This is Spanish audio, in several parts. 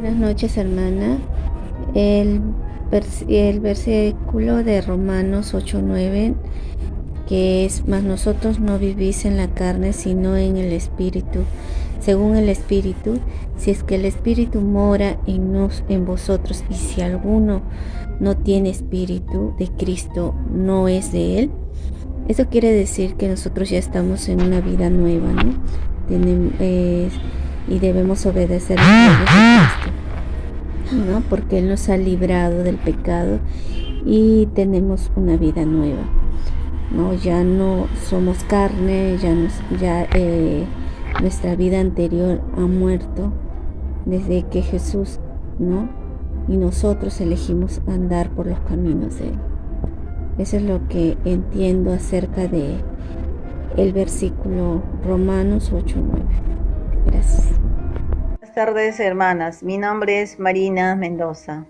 Buenas noches, hermana. El versículo de Romanos 8:9, que es: mas nosotros no vivís en la carne, sino en el Espíritu, según el Espíritu, si es que el Espíritu mora en vosotros, y si alguno no tiene Espíritu de Cristo, no es de él. Eso quiere decir que nosotros ya estamos en una vida nueva, ¿no? Y debemos obedecer las leyes de Cristo, ¿no? Porque Él nos ha librado del pecado y tenemos una vida nueva, ¿no? Ya no somos carne, nuestra vida anterior ha muerto desde que Jesús, ¿no? Y nosotros elegimos andar por los caminos de Él. Eso es lo que entiendo acerca de el versículo Romanos 8:9. Gracias. Buenas tardes, hermanas. Mi nombre es Marina Mendoza.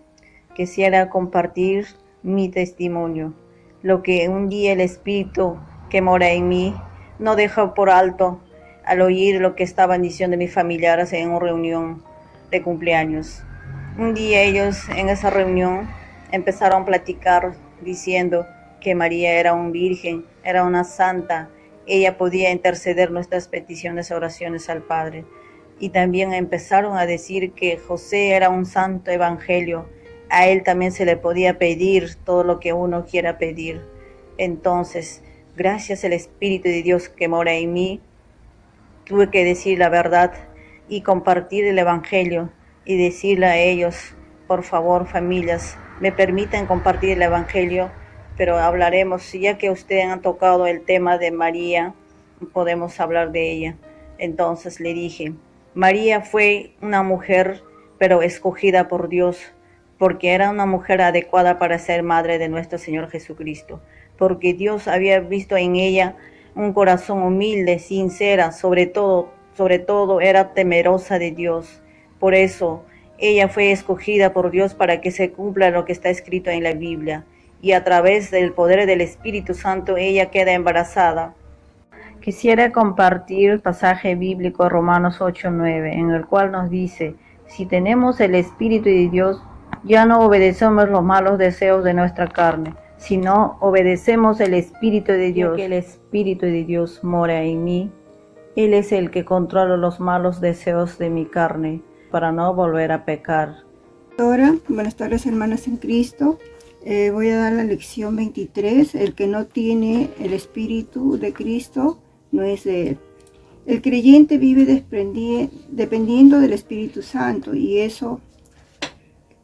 Quisiera compartir mi testimonio. Lo que un día el Espíritu que mora en mí no dejó por alto al oír lo que estaban diciendo mis familiares en una reunión de cumpleaños. Un día ellos en esa reunión empezaron a platicar diciendo que María era una virgen, era una santa. Ella podía interceder nuestras peticiones, oraciones al Padre. Y también empezaron a decir que José era un santo evangelio. A él también se le podía pedir todo lo que uno quiera pedir. Entonces, gracias al Espíritu de Dios que mora en mí, tuve que decir la verdad y compartir el evangelio y decirle a ellos: por favor, familias, me permiten compartir el evangelio, pero hablaremos, ya que ustedes han tocado el tema de María, podemos hablar de ella. Entonces le dije: María fue una mujer, pero escogida por Dios, porque era una mujer adecuada para ser madre de nuestro Señor Jesucristo, porque Dios había visto en ella un corazón humilde, sincera, sobre todo era temerosa de Dios. Por eso ella fue escogida por Dios para que se cumpla lo que está escrito en la Biblia, y a través del poder del Espíritu Santo ella queda embarazada. Quisiera compartir el pasaje bíblico Romanos 8:9, en el cual nos dice: si tenemos el Espíritu de Dios, ya no obedecemos los malos deseos de nuestra carne, sino obedecemos el Espíritu de Dios. Ya que el Espíritu de Dios mora en mí, Él es el que controla los malos deseos de mi carne, para no volver a pecar. Ahora, buenas tardes, hermanas en Cristo. Voy a dar la lección 23. El que no tiene el Espíritu de Cristo no es de Él. El creyente vive dependiendo del Espíritu Santo, y eso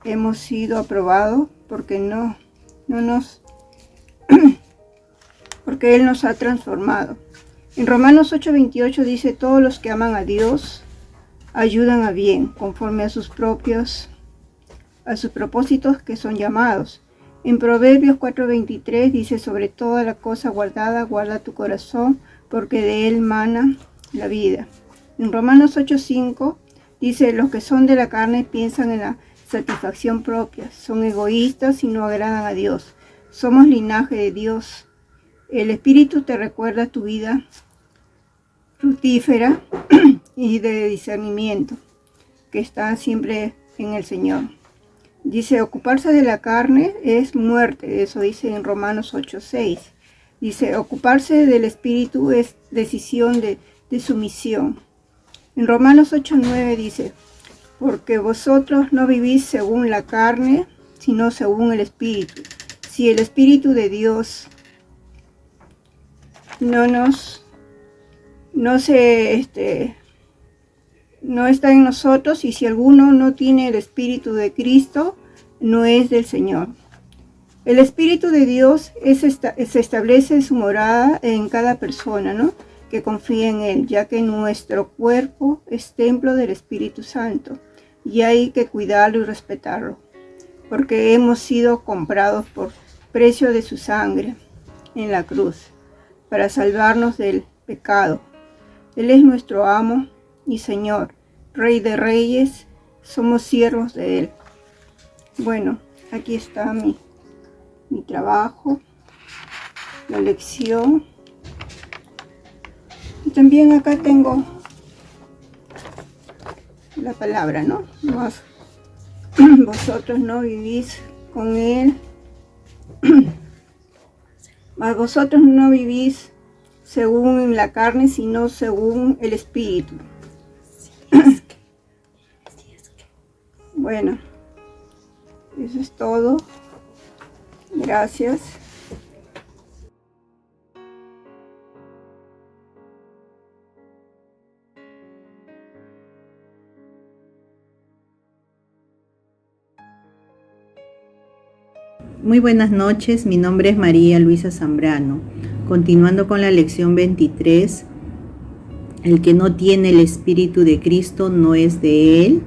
hemos sido aprobados porque porque Él nos ha transformado. En Romanos 8:28 dice: todos los que aman a Dios ayudan a bien, conforme a sus propósitos que son llamados. En Proverbios 4:23 dice: sobre toda la cosa guardada, guarda tu corazón, porque de él mana la vida. En Romanos 8:5 dice: los que son de la carne piensan en la satisfacción propia, son egoístas y no agradan a Dios. Somos linaje de Dios. El Espíritu te recuerda tu vida fructífera y de discernimiento, que está siempre en el Señor. Dice: ocuparse de la carne es muerte. Eso dice en Romanos 8:6. Dice: ocuparse del Espíritu es decisión de sumisión. En Romanos 8:9 dice: porque vosotros no vivís según la carne, sino según el Espíritu. Si el Espíritu de Dios no está en nosotros, y si alguno no tiene el Espíritu de Cristo, no es del Señor. El Espíritu de Dios se establece su morada en cada persona, ¿no?, que confía en Él, ya que nuestro cuerpo es templo del Espíritu Santo, y hay que cuidarlo y respetarlo, porque hemos sido comprados por precio de su sangre en la cruz, para salvarnos del pecado. Él es nuestro amo y Señor, Rey de Reyes, somos siervos de Él. Bueno, aquí está mi trabajo, la lección. Y también acá tengo la palabra, ¿no? Más vosotros no vivís con él, mas vosotros no vivís según la carne, sino según el Espíritu. Bueno, eso es todo. Gracias. Muy buenas noches, mi nombre es María Luisa Zambrano. Continuando con la lección 23, el que no tiene el Espíritu de Cristo no es de Él.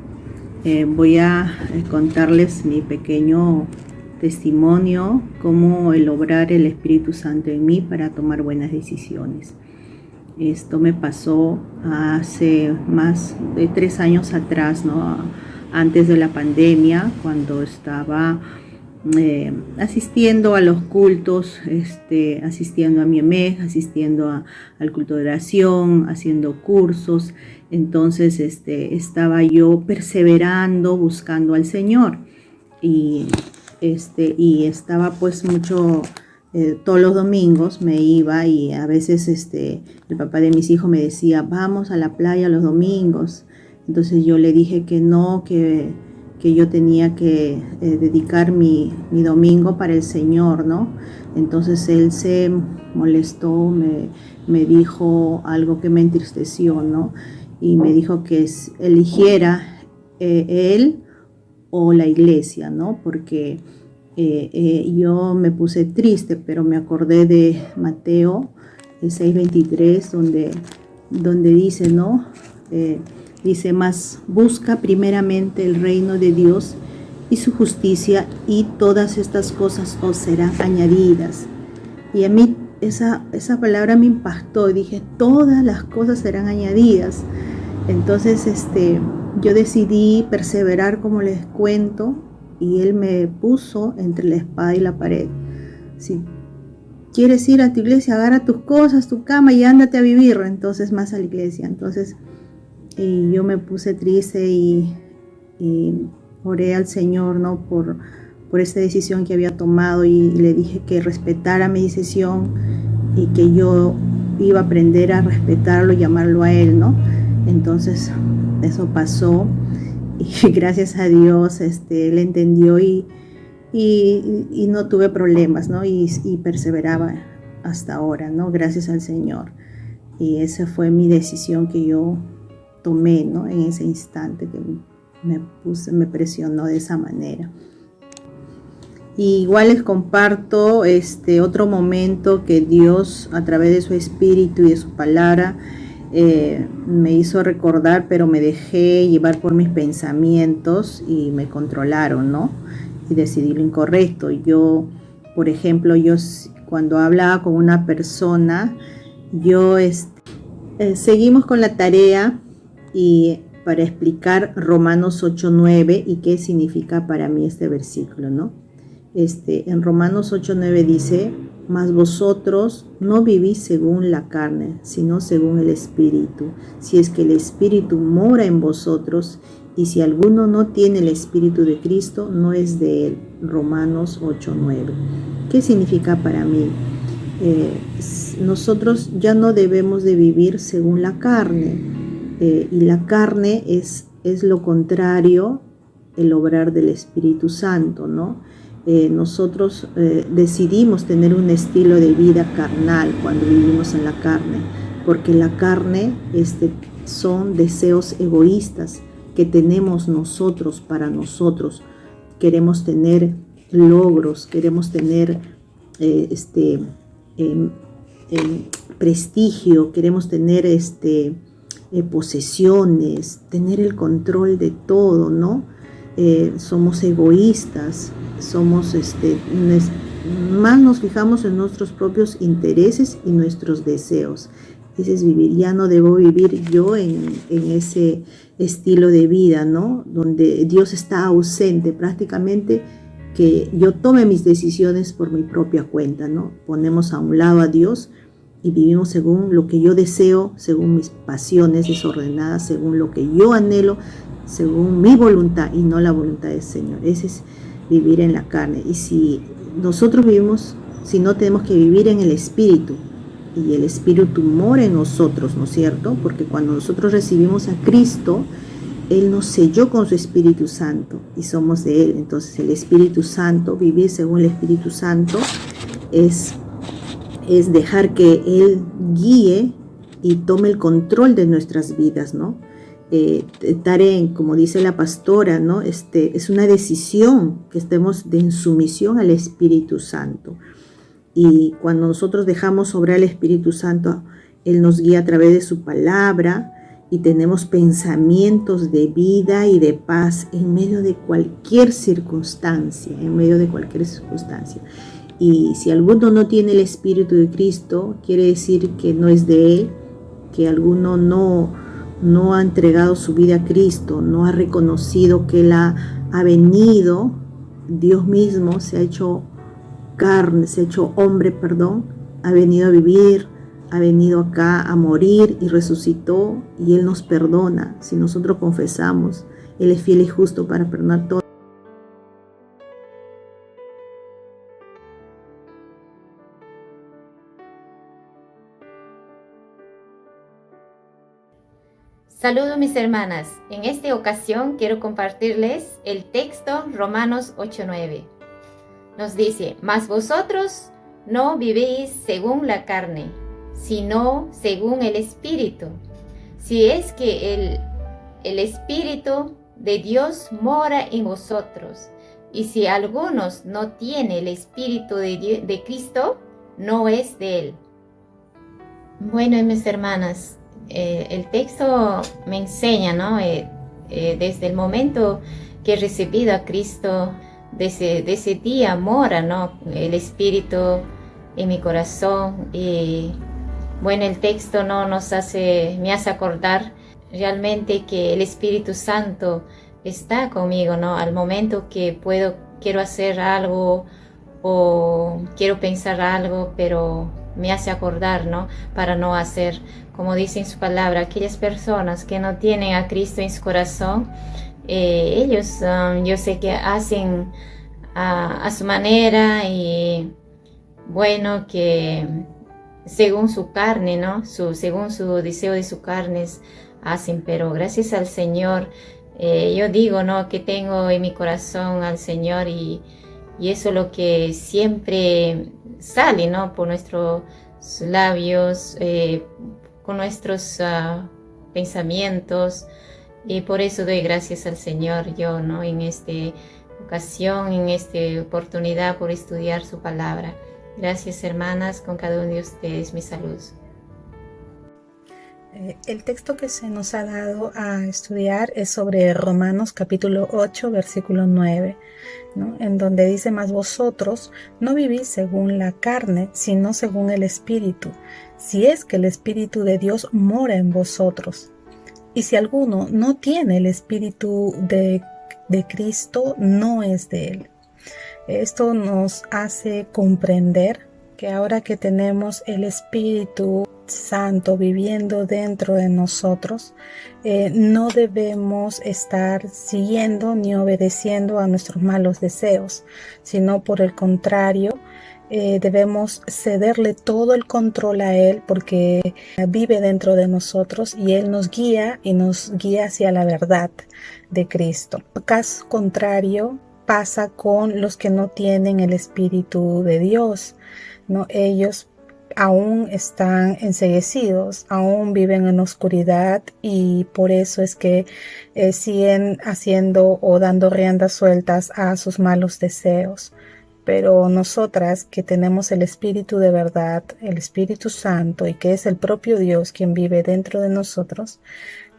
Voy a contarles mi pequeño testimonio, cómo el obrar el Espíritu Santo en mí para tomar buenas decisiones. Esto me pasó hace más de 3 años atrás, ¿no? Antes de la pandemia, cuando estaba asistiendo a los cultos, asistiendo a mi EMEG, asistiendo al culto de oración, haciendo cursos. Entonces estaba yo perseverando, buscando al Señor, y estaba pues mucho, todos los domingos me iba, y a veces el papá de mis hijos me decía, vamos a la playa los domingos. Entonces yo le dije que no, que yo tenía que dedicar mi domingo para el Señor, ¿no? Entonces él se molestó, me dijo algo que me entristeció, ¿no? Y me dijo que eligiera él o la iglesia, ¿no? Porque yo me puse triste, pero me acordé de Mateo 6:23, donde dice, ¿no? Dice, mas busca primeramente el reino de Dios y su justicia, y todas estas cosas os serán añadidas. Y a mí esa palabra me impactó, y dije, todas las cosas serán añadidas. Entonces yo decidí perseverar, como les cuento, y Él me puso entre la espada y la pared. Si quieres ir a tu iglesia, agarra tus cosas, tu cama y ándate a vivir, entonces más a la iglesia. Entonces y yo me puse triste y oré al Señor, ¿no? por esta decisión que había tomado, y le dije que respetara mi decisión y que yo iba a aprender a respetarlo y llamarlo a Él, ¿no? Entonces eso pasó, y gracias a Dios Él entendió, y no tuve problemas, ¿no? Y perseveraba hasta ahora, ¿no? Gracias al Señor. Y esa fue mi decisión que yo tomé, ¿no? En ese instante que me presionó de esa manera. Y igual les comparto otro momento que Dios, a través de su Espíritu y de su palabra, me hizo recordar, pero me dejé llevar por mis pensamientos y me controlaron, ¿no? Y decidí lo incorrecto. Yo, por ejemplo, cuando hablaba con una persona, seguimos con la tarea, y para explicar Romanos 8:9 y qué significa para mí este versículo, ¿no? En Romanos 8:9 dice, mas vosotros no vivís según la carne, sino según el Espíritu, si es que el Espíritu mora en vosotros, y si alguno no tiene el Espíritu de Cristo, no es de él. Romanos 8:9. ¿Qué significa para mí? Nosotros ya no debemos de vivir según la carne. Y la carne es lo contrario, el obrar del Espíritu Santo, ¿no? Nosotros decidimos tener un estilo de vida carnal cuando vivimos en la carne, porque la carne son deseos egoístas que tenemos nosotros para nosotros. Queremos tener logros, queremos tener prestigio, queremos tener posesiones, tener el control de todo, ¿no? Somos egoístas, más nos fijamos en nuestros propios intereses y nuestros deseos. Ese es vivir. Ya no debo vivir yo en ese estilo de vida, ¿no? Donde Dios está ausente, prácticamente que yo tome mis decisiones por mi propia cuenta, ¿no? Ponemos a un lado a Dios y vivimos según lo que yo deseo, según mis pasiones desordenadas, según lo que yo anhelo, según mi voluntad y no la voluntad del Señor. Ese es vivir en la carne. Y si nosotros vivimos, si no, tenemos que vivir en el Espíritu, y el Espíritu mora en nosotros, ¿no es cierto? Porque cuando nosotros recibimos a Cristo, Él nos selló con su Espíritu Santo y somos de Él. Entonces el Espíritu Santo, vivir según el Espíritu Santo, es dejar que Él guíe y tome el control de nuestras vidas, ¿no? Como dice la pastora, ¿no? Es una decisión que estemos en sumisión al Espíritu Santo. Y cuando nosotros dejamos obrar el Espíritu Santo, Él nos guía a través de su palabra y tenemos pensamientos de vida y de paz en medio de cualquier circunstancia, Y si alguno no tiene el Espíritu de Cristo, quiere decir que no es de Él, que alguno no ha entregado su vida a Cristo, no ha reconocido que Él ha venido, Dios mismo se ha hecho carne, se ha hecho hombre, ha venido a vivir, ha venido acá a morir y resucitó, y Él nos perdona. Si nosotros confesamos, Él es fiel y justo para perdonar todo. Saludos mis hermanas, en esta ocasión quiero compartirles el texto Romanos 8:9. Nos dice, mas vosotros no vivís según la carne, sino según el Espíritu. Si es que el Espíritu de Dios mora en vosotros. Y si algunos no tiene el Espíritu de Cristo, no es de Él. Bueno, mis hermanas, el texto me enseña, ¿no? Desde el momento que he recibido a Cristo, desde ese día mora, ¿no? El Espíritu en mi corazón. Y bueno, el texto, ¿no? me hace acordar realmente que el Espíritu Santo está conmigo, ¿no? Al momento que quiero hacer algo o quiero pensar algo, pero me hace acordar, ¿no? Para no hacer, como dice en su palabra, aquellas personas que no tienen a Cristo en su corazón, ellos yo sé que hacen a su manera y bueno, que según su carne, ¿no? Según su deseo de su carne hacen, pero gracias al Señor, yo digo, ¿no? Que tengo en mi corazón al Señor y eso es lo que siempre sale, ¿no? Por nuestros labios, con nuestros pensamientos, y por eso doy gracias al Señor yo, ¿no? En esta ocasión, en esta oportunidad por estudiar su palabra. Gracias hermanas, con cada uno de ustedes mi salud. El texto que se nos ha dado a estudiar es sobre Romanos capítulo 8, versículo 9, ¿no? En donde dice, mas vosotros no vivís según la carne, sino según el Espíritu, si es que el Espíritu de Dios mora en vosotros. Y si alguno no tiene el Espíritu de Cristo, no es de Él. Esto nos hace comprender que ahora que tenemos el Espíritu Santo viviendo dentro de nosotros, no debemos estar siguiendo ni obedeciendo a nuestros malos deseos, sino por el contrario, debemos cederle todo el control a Él, porque vive dentro de nosotros y Él nos guía y nos guía hacia la verdad de Cristo. Caso contrario pasa con los que no tienen el Espíritu de Dios, ¿no? Ellos aún están enceguecidos, aún viven en oscuridad, y por eso es que siguen haciendo o dando riendas sueltas a sus malos deseos. Pero nosotras que tenemos el Espíritu de verdad, el Espíritu Santo, y que es el propio Dios quien vive dentro de nosotros,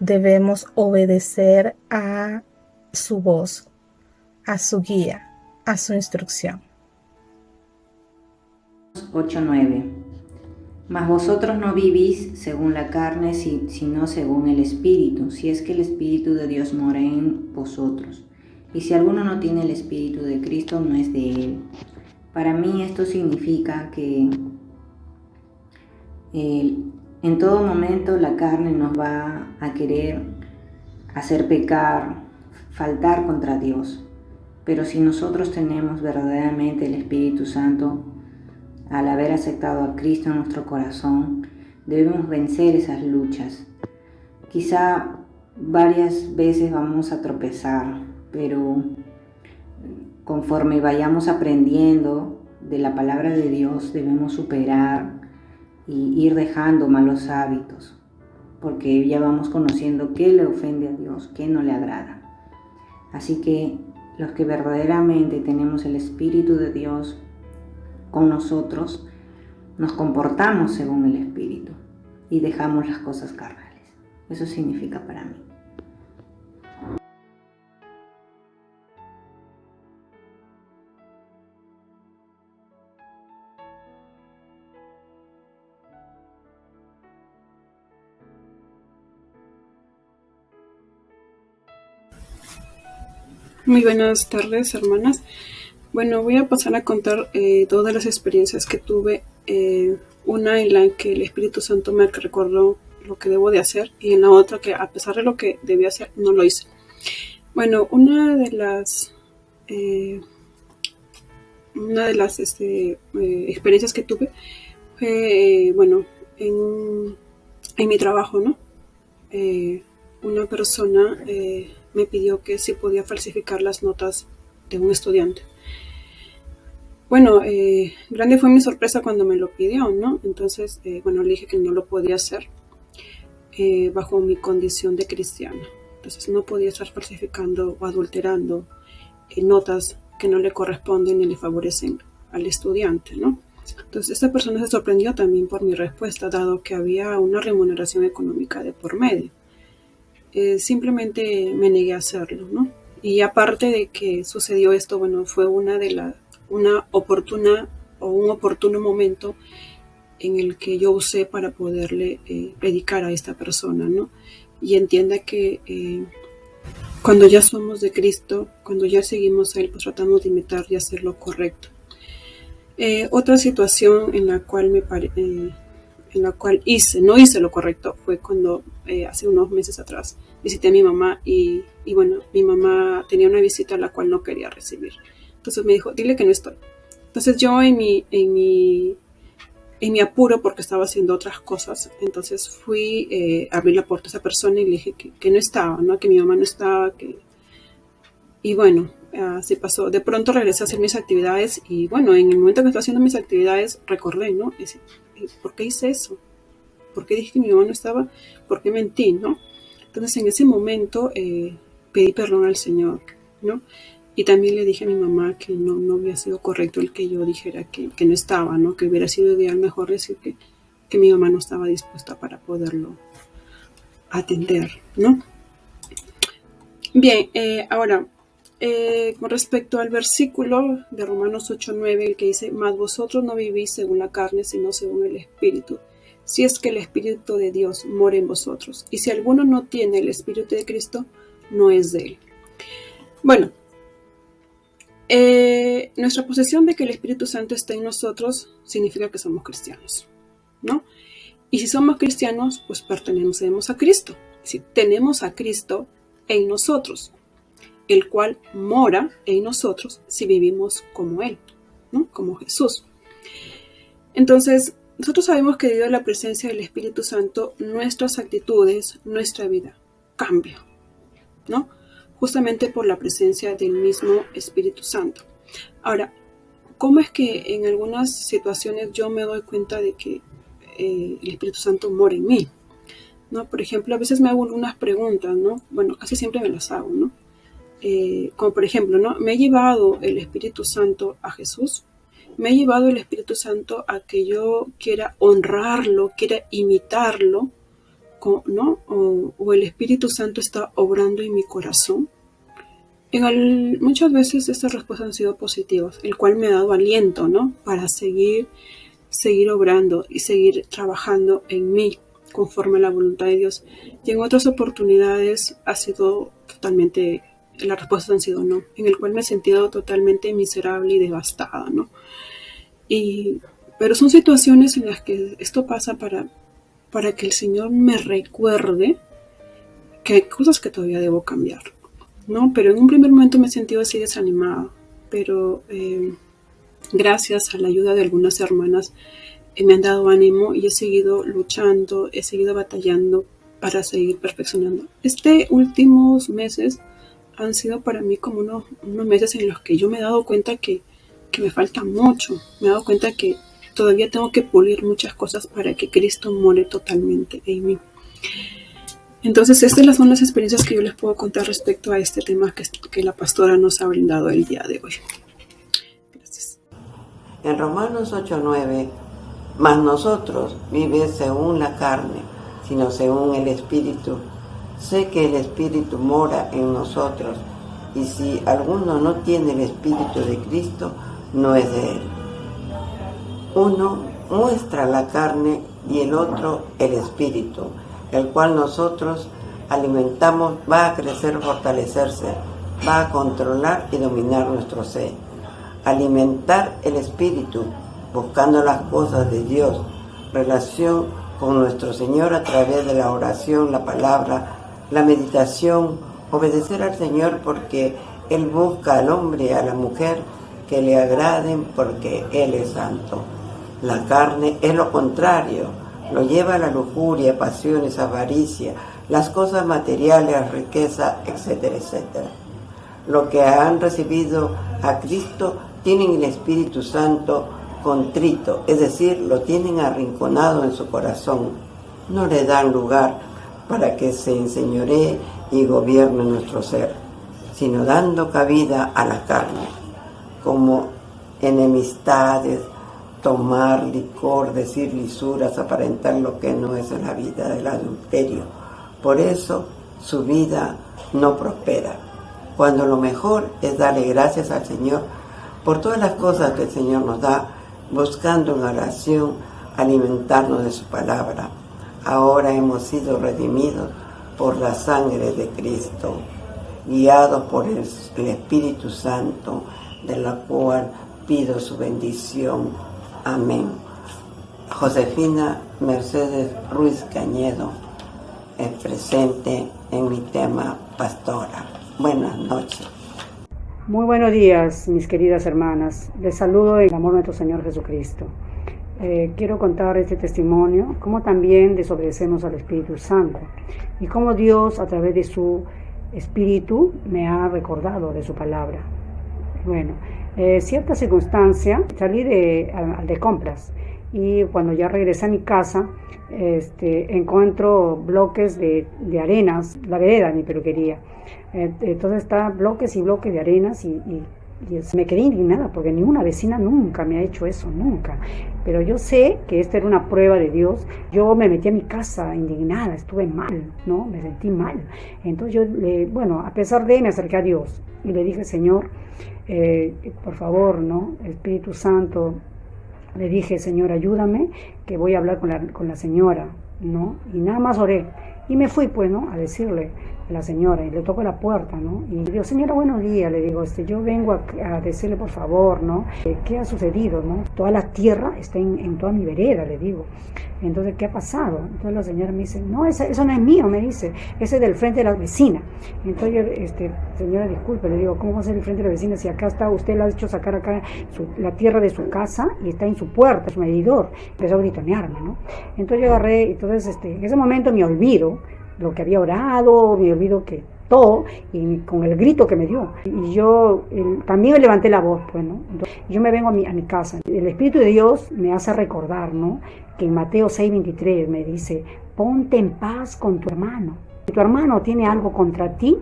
debemos obedecer a su voz, a su guía, a su instrucción. 8:9. Mas vosotros no vivís según la carne, sino según el Espíritu, si es que el Espíritu de Dios mora en vosotros. Y si alguno no tiene el Espíritu de Cristo, no es de Él. Para mí esto significa que en todo momento la carne nos va a querer hacer pecar, faltar contra Dios. Pero si nosotros tenemos verdaderamente el Espíritu Santo, al haber aceptado a Cristo en nuestro corazón, debemos vencer esas luchas. Quizá varias veces vamos a tropezar, pero conforme vayamos aprendiendo de la palabra de Dios, debemos superar y ir dejando malos hábitos, porque ya vamos conociendo qué le ofende a Dios, qué no le agrada. Así que los que verdaderamente tenemos el Espíritu de Dios con nosotros, nos comportamos según el Espíritu y dejamos las cosas carnales. Eso significa para mí. Muy buenas tardes, hermanas. Bueno, voy a pasar a contar todas las experiencias que tuve. Una en la que el Espíritu Santo me recordó lo que debo de hacer, y en la otra que a pesar de lo que debía hacer, no lo hice. Bueno, una de las experiencias que tuve fue, en mi trabajo, ¿no? Una persona me pidió que si podía falsificar las notas de un estudiante. Bueno, grande fue mi sorpresa cuando me lo pidió, ¿no? Entonces, le dije que no lo podía hacer bajo mi condición de cristiana. Entonces, no podía estar falsificando o adulterando notas que no le corresponden ni le favorecen al estudiante, ¿no? Entonces, esta persona se sorprendió también por mi respuesta, dado que había una remuneración económica de por medio. Simplemente me negué a hacerlo, ¿no? Y aparte de que sucedió esto, fue un oportuno momento en el que yo usé para poderle predicar a esta persona, ¿no? Y entienda que cuando ya somos de Cristo, cuando ya seguimos a Él, pues tratamos de imitar y hacer lo correcto. Otra situación en la cual no hice lo correcto fue cuando hace unos meses atrás visité a mi mamá y mi mamá tenía una visita a la cual no quería recibir. Entonces me dijo, dile que no estoy. Entonces yo en mi apuro, porque estaba haciendo otras cosas, entonces fui a abrir la puerta a esa persona y le dije que no estaba, ¿no? Que mi mamá no estaba. Y así pasó. De pronto regresé a hacer mis actividades y en el momento que estaba haciendo mis actividades recordé, ¿no? ¿Por qué hice eso? ¿Por qué dije que mi mamá no estaba? ¿Por qué mentí, no? Entonces en ese momento pedí perdón al Señor, ¿no? Y también le dije a mi mamá que no había sido correcto el que yo dijera que no estaba, ¿no? Que hubiera sido ideal mejor decir que mi mamá no estaba dispuesta para poderlo atender, ¿no? Bien, ahora, con respecto al versículo de Romanos 8:9, el que dice, mas vosotros no vivís según la carne, sino según el Espíritu, si es que el Espíritu de Dios mora en vosotros. Y si alguno no tiene el Espíritu de Cristo, no es de él. Nuestra posesión de que el Espíritu Santo está en nosotros significa que somos cristianos, ¿no? Y si somos cristianos, pues pertenecemos a Cristo. Si tenemos a Cristo en nosotros, el cual mora en nosotros si vivimos como Él, ¿no? Como Jesús. Entonces, nosotros sabemos que debido a la presencia del Espíritu Santo, nuestras actitudes, nuestra vida cambia, ¿no? Justamente por la presencia del mismo Espíritu Santo. Ahora, ¿cómo es que en algunas situaciones yo me doy cuenta de que el Espíritu Santo mora en mí? ¿No? Por ejemplo, a veces me hago unas preguntas, ¿no? Casi siempre me las hago, ¿no? Como por ejemplo, ¿no? ¿Me ha llevado el Espíritu Santo a Jesús? ¿Me ha llevado el Espíritu Santo a que yo quiera honrarlo, quiera imitarlo, ¿no? O el Espíritu Santo está obrando en mi corazón? Muchas veces estas respuestas han sido positivas, el cual me ha dado aliento, ¿no? Para seguir obrando y seguir trabajando en mí conforme a la voluntad de Dios. Y en otras oportunidades las respuestas han sido no, en el cual me he sentido totalmente miserable y devastada, ¿no? Pero son situaciones en las que esto pasa para que el Señor me recuerde que hay cosas que todavía debo cambiar, ¿no? Pero en un primer momento me he sentido así desanimada, pero gracias a la ayuda de algunas hermanas me han dado ánimo y he seguido luchando, he seguido batallando para seguir perfeccionando. Últimos meses han sido para mí como unos meses en los que yo me he dado cuenta que me falta mucho, me he dado cuenta que todavía tengo que pulir muchas cosas para que Cristo more totalmente en mí. Entonces, estas son las experiencias que yo les puedo contar respecto a este tema que la pastora nos ha brindado el día de hoy. Gracias. En Romanos 8:9, mas nosotros vive según la carne, sino según el Espíritu. Sé que el Espíritu mora en nosotros, y si alguno no tiene el Espíritu de Cristo, no es de él. Uno muestra la carne y el otro el Espíritu, el cual nosotros alimentamos, va a crecer, fortalecerse, va a controlar y dominar nuestro ser. Alimentar el Espíritu, buscando las cosas de Dios, relación con nuestro Señor a través de la oración, la palabra, la meditación, obedecer al Señor porque Él busca al hombre y a la mujer que le agraden porque Él es santo. La carne es lo contrario, lo lleva a la lujuria, pasiones, avaricia, las cosas materiales, riqueza, etcétera, etcétera. Los que han recibido a Cristo tienen el Espíritu Santo contrito, es decir, lo tienen arrinconado en su corazón. No le dan lugar para que se enseñoree y gobierne nuestro ser, sino dando cabida a la carne, como enemistades, tomar licor, decir lisuras, aparentar lo que no es en la vida del adulterio. Por eso su vida no prospera, cuando lo mejor es darle gracias al Señor por todas las cosas que el Señor nos da, buscando en oración alimentarnos de su palabra. Ahora hemos sido redimidos por la sangre de Cristo, guiados por el Espíritu Santo, de la cual pido su bendición. Amén. Josefina Mercedes Ruiz Cañedo, presente en mi tema pastora. Buenas noches. Muy buenos días, mis queridas hermanas. Les saludo en el amor de nuestro Señor Jesucristo. Quiero contar este testimonio, cómo también desobedecemos al Espíritu Santo y cómo Dios, a través de su Espíritu, me ha recordado de su palabra. Bueno, cierta circunstancia, salí de compras y cuando ya regresé a mi casa, encuentro bloques de arenas, la vereda de mi peluquería. Entonces está bloques y bloques de arenas y me quedé indignada porque ninguna vecina nunca me ha hecho eso, nunca. Pero yo sé que esta era una prueba de Dios. Yo me metí a mi casa indignada, estuve mal, ¿no? Me sentí mal. Entonces yo, a pesar de, me acerqué a Dios y le dije, Señor, por favor, ¿no? Espíritu Santo, le dije, Señor, ayúdame, que voy a hablar con la señora, ¿no? Y nada más oré. Y me fui, pues, ¿no? A decirle a la señora, y le toco la puerta, ¿no? Y le digo, señora, buenos días, le digo, yo vengo a decirle, por favor, ¿no? ¿Qué ha sucedido, no? Toda la tierra está en toda mi vereda, le digo. Entonces, ¿qué ha pasado? Entonces la señora me dice, no, eso no es mío, me dice, ese es del frente de la vecina. Entonces yo, señora, disculpe, le digo, ¿cómo va a ser el frente de la vecina si acá está, usted le ha hecho sacar acá la tierra de su casa y está en su puerta, su medidor? Empezó a gritonearme, ¿no? Entonces yo agarré, entonces en ese momento me olvido lo que había orado, me olvido que todo, y con el grito que me dio. Y yo también levanté la voz, pues, ¿no? Entonces, yo me vengo a mi casa. El Espíritu de Dios me hace recordar, ¿no? Que en Mateo 6:23 me dice, ponte en paz con tu hermano. Si tu hermano tiene algo contra ti,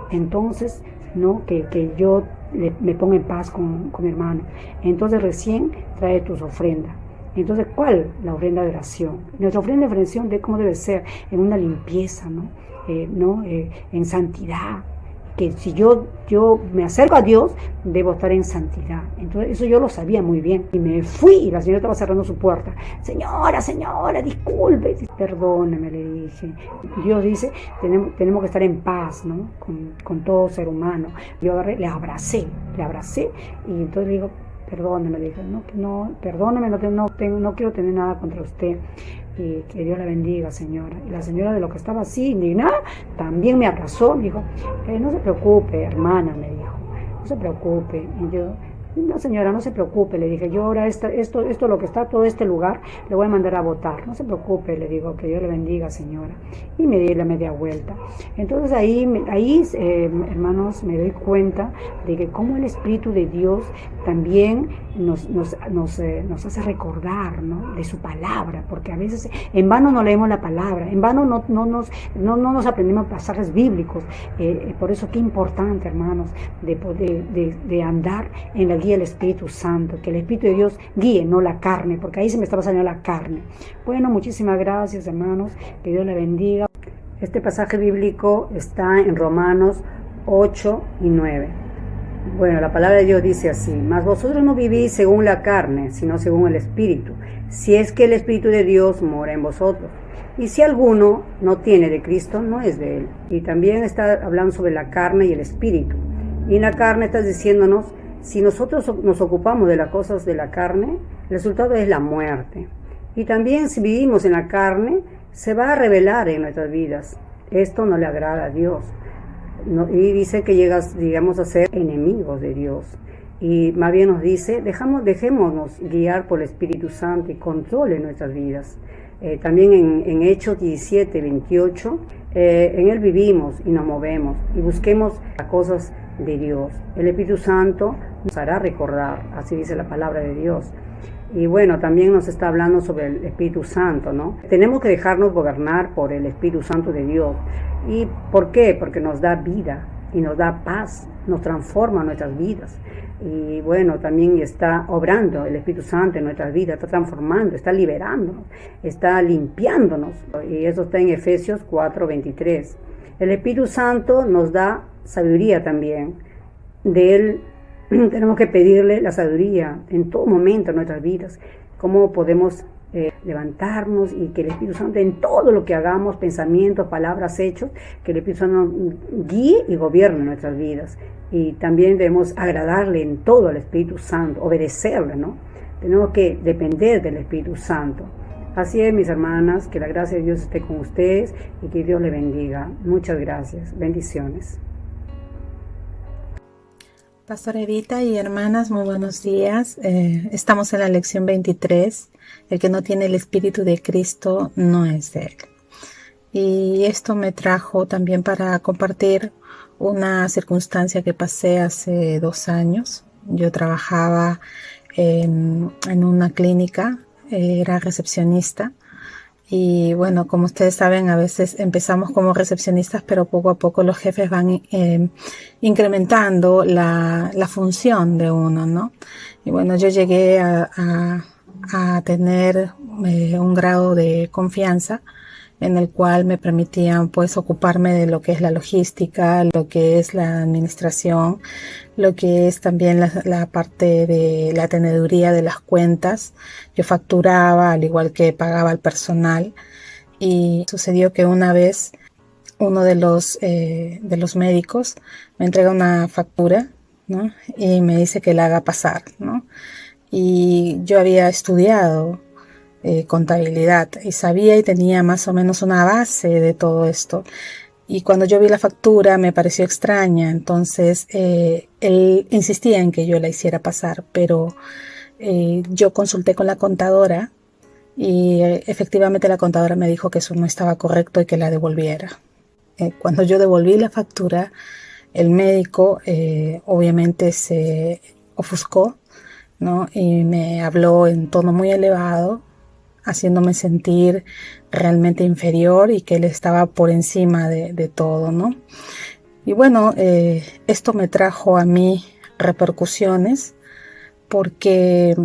entonces, ¿no? Que yo me ponga en paz con mi hermano. Entonces recién trae tus ofrendas. Entonces, ¿cuál? La ofrenda de oración. Nuestra ofrenda de oración de cómo debe ser, en una limpieza, ¿no? En santidad. Que si yo me acerco a Dios, debo estar en santidad. Entonces, eso yo lo sabía muy bien. Y me fui y la señora estaba cerrando su puerta. Señora, disculpe. Perdóneme, le dije. Dios dice, tenemos que estar en paz, ¿no? Con todo ser humano. Yo agarré, le abracé. Y entonces le digo, perdóneme, le dije, no, perdóneme, no quiero tener nada contra usted, y que Dios la bendiga, señora. Y la señora, de lo que estaba así indignada, también me abrazó, me dijo, no se preocupe, hermana, me dijo, no se preocupe. Y yo, no, señora, no se preocupe, le dije, yo ahora esto lo que está, todo este lugar, le voy a mandar a votar. No se preocupe, le digo, que Dios le bendiga, señora. Y me di la media vuelta. Entonces ahí hermanos, me doy cuenta de que como el Espíritu de Dios también nos hace recordar, ¿no?, de su palabra, porque a veces en vano no leemos la palabra, en vano no nos aprendemos pasajes bíblicos. Por eso qué importante, hermanos, de andar en la guía del Espíritu Santo, que el Espíritu de Dios guíe, no la carne, porque ahí se me estaba saliendo la carne. Bueno, muchísimas gracias, hermanos, que Dios le bendiga. Este pasaje bíblico está en Romanos 8 y 9. Bueno, la palabra de Dios dice así: mas vosotros no vivís según la carne, sino según el Espíritu, si es que el Espíritu de Dios mora en vosotros. Y si alguno no tiene de Cristo, no es de él. Y también está hablando sobre la carne y el Espíritu. Y en la carne está diciéndonos, si nosotros nos ocupamos de las cosas de la carne, el resultado es la muerte. Y también si vivimos en la carne, se va a revelar en nuestras vidas. Esto no le agrada a Dios. Y dice que llegamos a ser enemigos de Dios. Y más bien nos dice, dejémonos guiar por el Espíritu Santo y controle nuestras vidas. También en Hechos 17, 28, en Él vivimos y nos movemos y busquemos las cosas de Dios. El Espíritu Santo nos hará recordar, así dice la palabra de Dios. Y bueno, también nos está hablando sobre el Espíritu Santo, ¿no? Tenemos que dejarnos gobernar por el Espíritu Santo de Dios. ¿Y por qué? Porque nos da vida y nos da paz, nos transforma nuestras vidas. Y bueno, también está obrando el Espíritu Santo en nuestras vidas, está transformando, está liberándonos, está limpiándonos. Y eso está en Efesios 4:23. El Espíritu Santo nos da sabiduría también. De Él tenemos que pedirle la sabiduría en todo momento en nuestras vidas. Cómo podemos levantarnos y que el Espíritu Santo en todo lo que hagamos, pensamientos, palabras, hechos, que el Espíritu Santo nos guíe y gobierne nuestras vidas. Y también debemos agradarle en todo al Espíritu Santo, obedecerle, ¿no? Tenemos que depender del Espíritu Santo. Así es, mis hermanas, que la gracia de Dios esté con ustedes y que Dios le bendiga. Muchas gracias. Bendiciones. Pastora Evita y hermanas, muy buenos días. Estamos en la lección 23. El que no tiene el Espíritu de Cristo no es de Él. Y esto me trajo también para compartir una circunstancia que pasé hace 2 años. Yo trabajaba en una clínica, era recepcionista. Y bueno, como ustedes saben, a veces empezamos como recepcionistas, pero poco a poco los jefes van incrementando la función de uno, ¿no? Y bueno, yo llegué a tener un grado de confianza en el cual me permitían pues ocuparme de lo que es la logística, lo que es la administración, lo que es también la parte de la teneduría de las cuentas. Yo facturaba al igual que pagaba al personal, y sucedió que una vez uno de los médicos me entrega una factura, ¿no? Y me dice que la haga pasar, ¿no? Y yo había estudiado contabilidad y sabía y tenía más o menos una base de todo esto. Y cuando yo vi la factura me pareció extraña, entonces él insistía en que yo la hiciera pasar, pero yo consulté con la contadora y efectivamente la contadora me dijo que eso no estaba correcto y que la devolviera. Cuando yo devolví la factura, el médico obviamente se ofuscó, ¿no? Y me habló en tono muy elevado, haciéndome sentir realmente inferior y que él estaba por encima de todo, ¿no? Y bueno, esto me trajo a mí repercusiones porque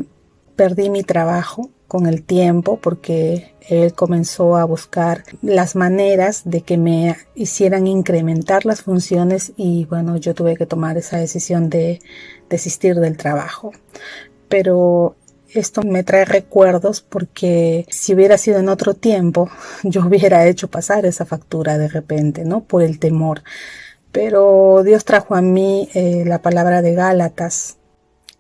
perdí mi trabajo con el tiempo, porque él comenzó a buscar las maneras de que me hicieran incrementar las funciones y bueno, yo tuve que tomar esa decisión de desistir del trabajo. Pero esto me trae recuerdos porque si hubiera sido en otro tiempo, yo hubiera hecho pasar esa factura de repente, ¿no? Por el temor. Pero Dios trajo a mí la palabra de Gálatas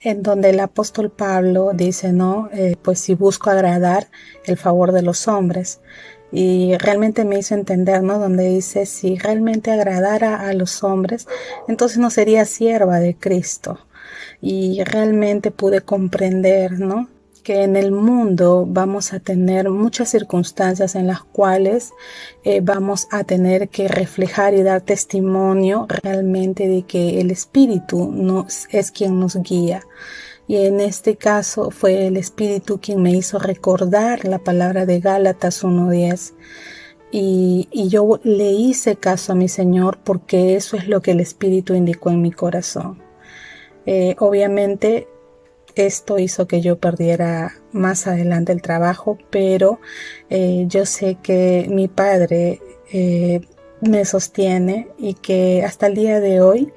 en donde el apóstol Pablo dice, ¿no? Pues si busco agradar el favor de los hombres. Y realmente me hizo entender, ¿no? Donde dice, si realmente agradara a los hombres, entonces no sería sierva de Cristo. Y realmente pude comprender, ¿no? Que en el mundo vamos a tener muchas circunstancias en las cuales vamos a tener que reflejar y dar testimonio realmente de que el Espíritu es quien nos guía. Y en este caso fue el Espíritu quien me hizo recordar la palabra de Gálatas 1:10. Y yo le hice caso a mi Señor porque eso es lo que el Espíritu indicó en mi corazón. Obviamente esto hizo que yo perdiera más adelante el trabajo, pero yo sé que mi Padre me sostiene y que hasta el día de hoy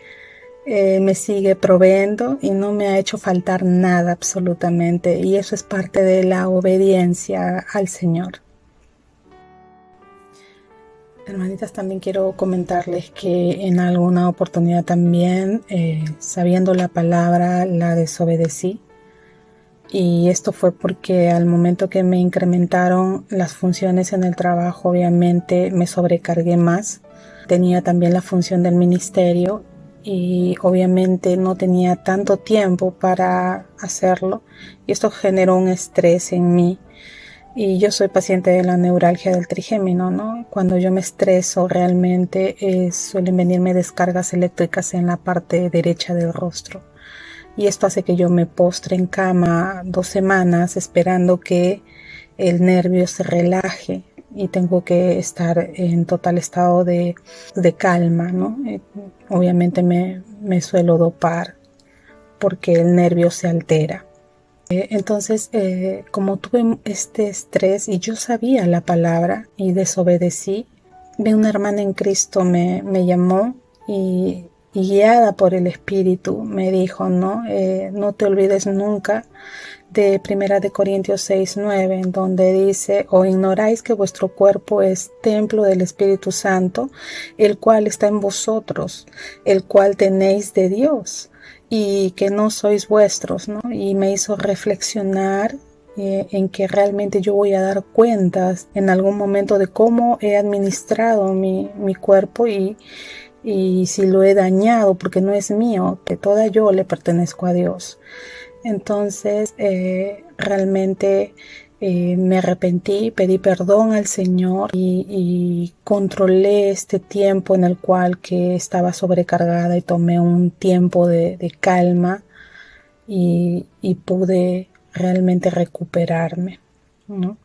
me sigue proveyendo y no me ha hecho faltar nada absolutamente, y eso es parte de la obediencia al Señor. Hermanitas, también quiero comentarles que en alguna oportunidad también, sabiendo la palabra, la desobedecí. Y esto fue porque al momento que me incrementaron las funciones en el trabajo, obviamente me sobrecargué más. Tenía también la función del ministerio y obviamente no tenía tanto tiempo para hacerlo. Y esto generó un estrés en mí. Y yo soy paciente de la neuralgia del trigémino, ¿no? Cuando yo me estreso realmente suelen venirme descargas eléctricas en la parte derecha del rostro. Y esto hace que yo me postre en cama 2 semanas esperando que el nervio se relaje y tengo que estar en total estado de calma, ¿no? Obviamente me suelo dopar porque el nervio se altera. Entonces, como tuve este estrés y yo sabía la palabra y desobedecí, una hermana en Cristo me llamó y guiada por el Espíritu me dijo, no te olvides nunca de 1 Corintios 6:9, en donde dice, o ignoráis que vuestro cuerpo es templo del Espíritu Santo, el cual está en vosotros, el cual tenéis de Dios, y que no sois vuestros, ¿no? Y me hizo reflexionar en que realmente yo voy a dar cuentas en algún momento de cómo he administrado mi cuerpo y si lo he dañado, porque no es mío, que toda yo le pertenezco a Dios. Entonces realmente me arrepentí, pedí perdón al Señor y controlé este tiempo en el cual que estaba sobrecargada y tomé un tiempo de calma y pude realmente recuperarme, ¿no?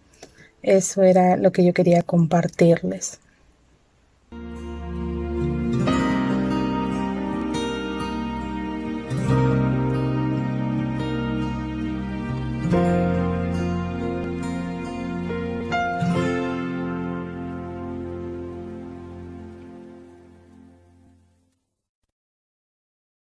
Eso era lo que yo quería compartirles.